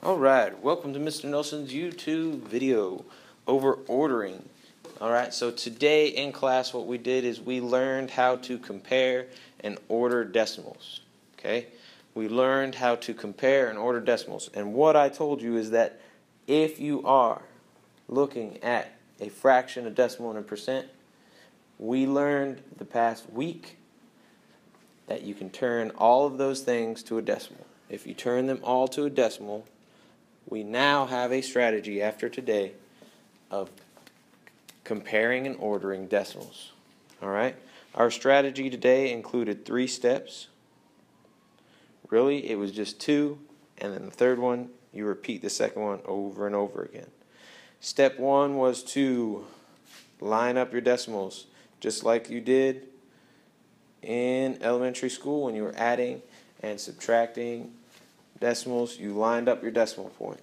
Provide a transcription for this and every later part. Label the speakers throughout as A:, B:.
A: Alright, welcome to Mr. Nelson's YouTube video over ordering. Alright, so today in class what we did is we learned how to compare and order decimals. Okay? We learned how to compare and order decimals. And what I told you is that if you are looking at a fraction, a decimal, and a percent, we learned the past week that you can turn all of those things to a decimal. If you turn them all to a decimal, we now have a strategy after today of comparing and ordering decimals. Alright? Our strategy today included 3 steps. Really, it was just 2, and then the third one, you repeat the second one over and over again. Step 1 was to line up your decimals, just like you did in elementary school when you were adding and subtracting decimals. You lined up your decimal point.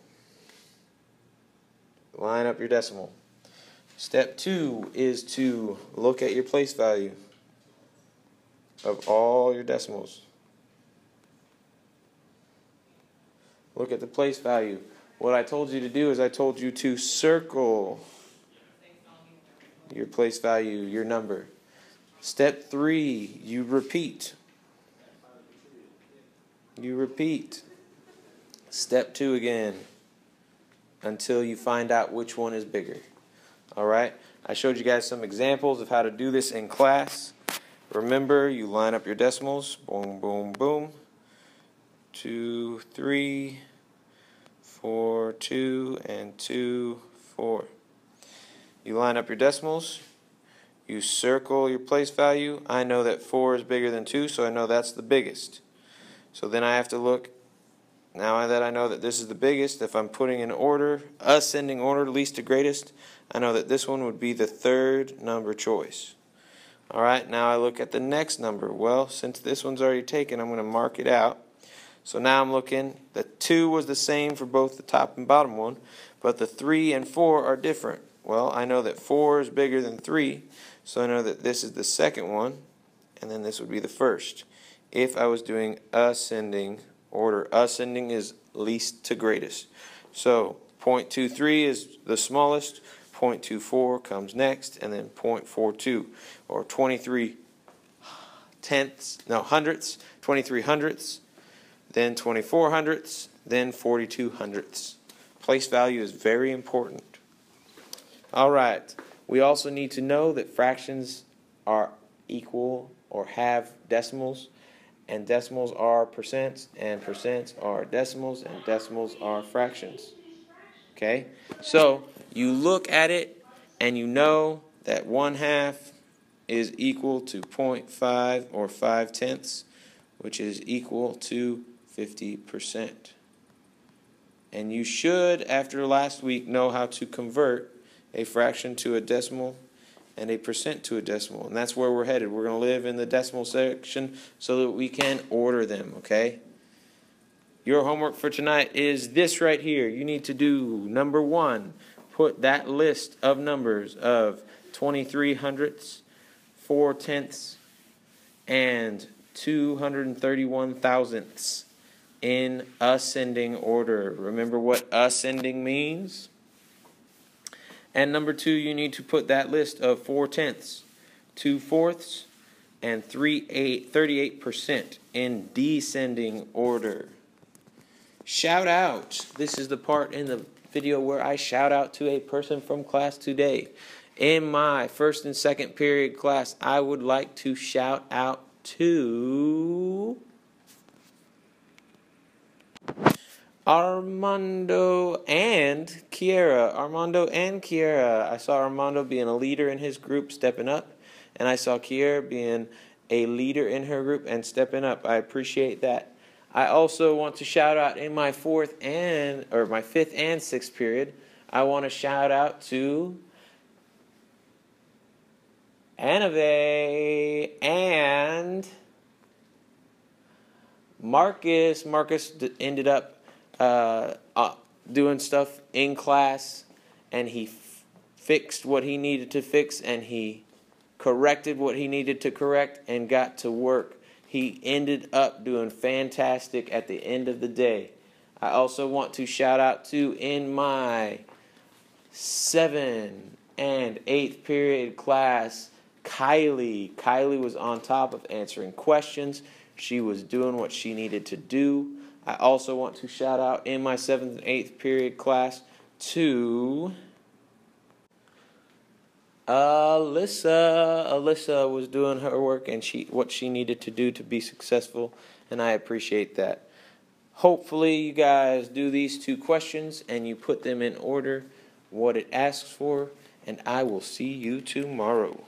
A: Line up your decimal. Step 2 is to look at your place value of all your decimals. Look at the place value. What I told you to do is I told you to circle your place value, your number. Step 3, you repeat. You repeat. Step 2 again until you find out which one is bigger. Alright? I showed you guys some examples of how to do this in class. Remember, you line up your decimals. Boom, boom, boom. 2, 3, 4, 2, and 2, 4. You line up your decimals. You circle your place value. I know that 4 is bigger than 2, so I know that's the biggest. So then I have to look. Now that I know that this is the biggest, if I'm putting in order, ascending order, least to greatest, I know that this one would be the third number choice. Alright, now I look at the next number. Well, since this one's already taken, I'm going to mark it out. So now I'm looking, the 2 was the same for both the top and bottom one, but the 3 and 4 are different. Well, I know that 4 is bigger than 3, so I know that this is the second one, and then this would be the first. If I was doing ascending order, ascending is least to greatest. So 0.23 is the smallest, 0.24 comes next, and then 0.42, or 23 hundredths, 23 hundredths, then 24 hundredths, then 42 hundredths. Place value is very important. Alright, we also need to know that fractions are equal or have decimals, and decimals are percents, and percents are decimals, and decimals are fractions. Okay? So, you look at it, and you know that 1/2 is equal to 0.5 or 5/10, which is equal to 50%. And you should, after last week, know how to convert a fraction to a decimal and a percent to a decimal. And that's where we're headed. We're going to live in the decimal section so that we can order them, okay? Your homework for tonight is this right here. You need to do number 1. Put that list of numbers of 23 hundredths, 4 tenths, and 231 thousandths in ascending order. Remember what ascending means? And number 2, you need to put that list of 4 tenths, 2 fourths, and 38% in descending order. Shout out. This is the part in the video where I shout out to a person from class today. In my first and second period class, I would like to shout out to Armando and Kiera. Armando and Kiera. I saw Armando being a leader in his group, stepping up. And I saw Kiera being a leader in her group and stepping up. I appreciate that. I also want to shout out in my fifth and sixth period. I want to shout out to Anave and Marcus. Marcus ended up doing stuff in class, and he fixed what he needed to fix, and he corrected what he needed to correct, and got to work. He ended up doing fantastic at the end of the day. I also want to shout out to in my 7th and 8th period class, Kylie. Kylie was on top of answering questions. She was doing what she needed to do. I also want to shout out in my 7th and 8th period class to Alyssa. Alyssa was doing her work and what she needed to do to be successful, and I appreciate that. Hopefully you guys do these 2 questions and you put them in order, what it asks for, and I will see you tomorrow.